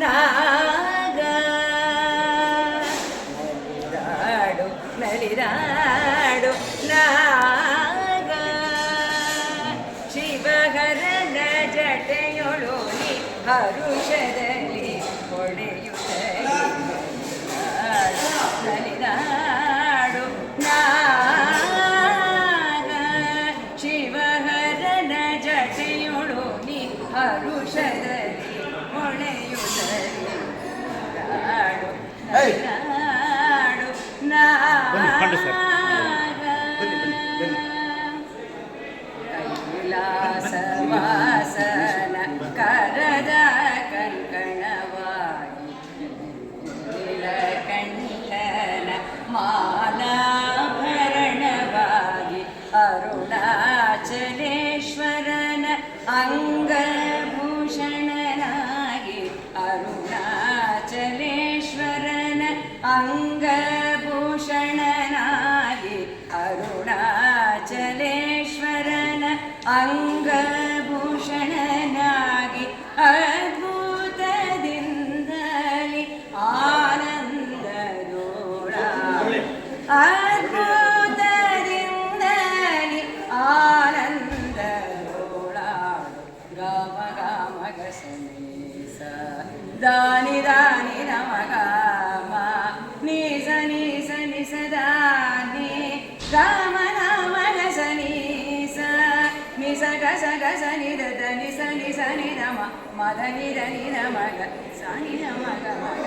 ನಾಗ ನಲಿದಾಡು ನಾಗ ಶಿವಹರನ ಜಟೆಯೊಳು ನೀ ಹರುಷದಲ್ಲಿ ಹೊಡೆಯುತ್ತಲೇ ನಲಿದಾಡು ನಾಗ ಶಿವಹರನ ಜಟೆಯೊಳು ನೀ ಹರುಷದಲ್ಲಿ ಹೊಳೆಯುತ್ತಲೇ ನಲಿದಾಡು ಕೈಲಾಸವಾಸನ ಕರದ ಕಂಕಣವಾಗಿ ನೀಲಕಂಠನ ಮಾಲಾಭರಣವಾಗಿ ಅರುಣಾಚಲೇಶ್ವರನ ಅಂಗಭೂಷಣನಾಗಿ ಅರುಣಾಚಲೇಶ್ವರನ ಅಂಗಭೂಷಣನಾಗಿ ಅರುಣಾಚಲೇಶ್ವರನ ಅಂಗಭೂಷಣನಾಗಿ ಅದ್ಭುತದಿಂದಲೇ ಆನಂದದೋಳ ಅದ್ಭುತದಿಂದಲೇ ಆನಂದದೋಳಾಡು ಗಾಮ ಗಾಮ ಗಸನೀಸ ದಾನಿ ದಾನಿ ನಮಗಾಮ ನೀಸ ನೀಸ ನಿಸ ದಾನಿ ಗಾಮ ನಾಮ ಗಸನೀಸ ನಿಸ ಗಸ ಗಸ ನಿದ ನಿಸ ನಿಸ ನಿದ ಮದ ನಿದ ನಿದ ಮಗ ಸ ನಿದ ಮಗ ಮಗ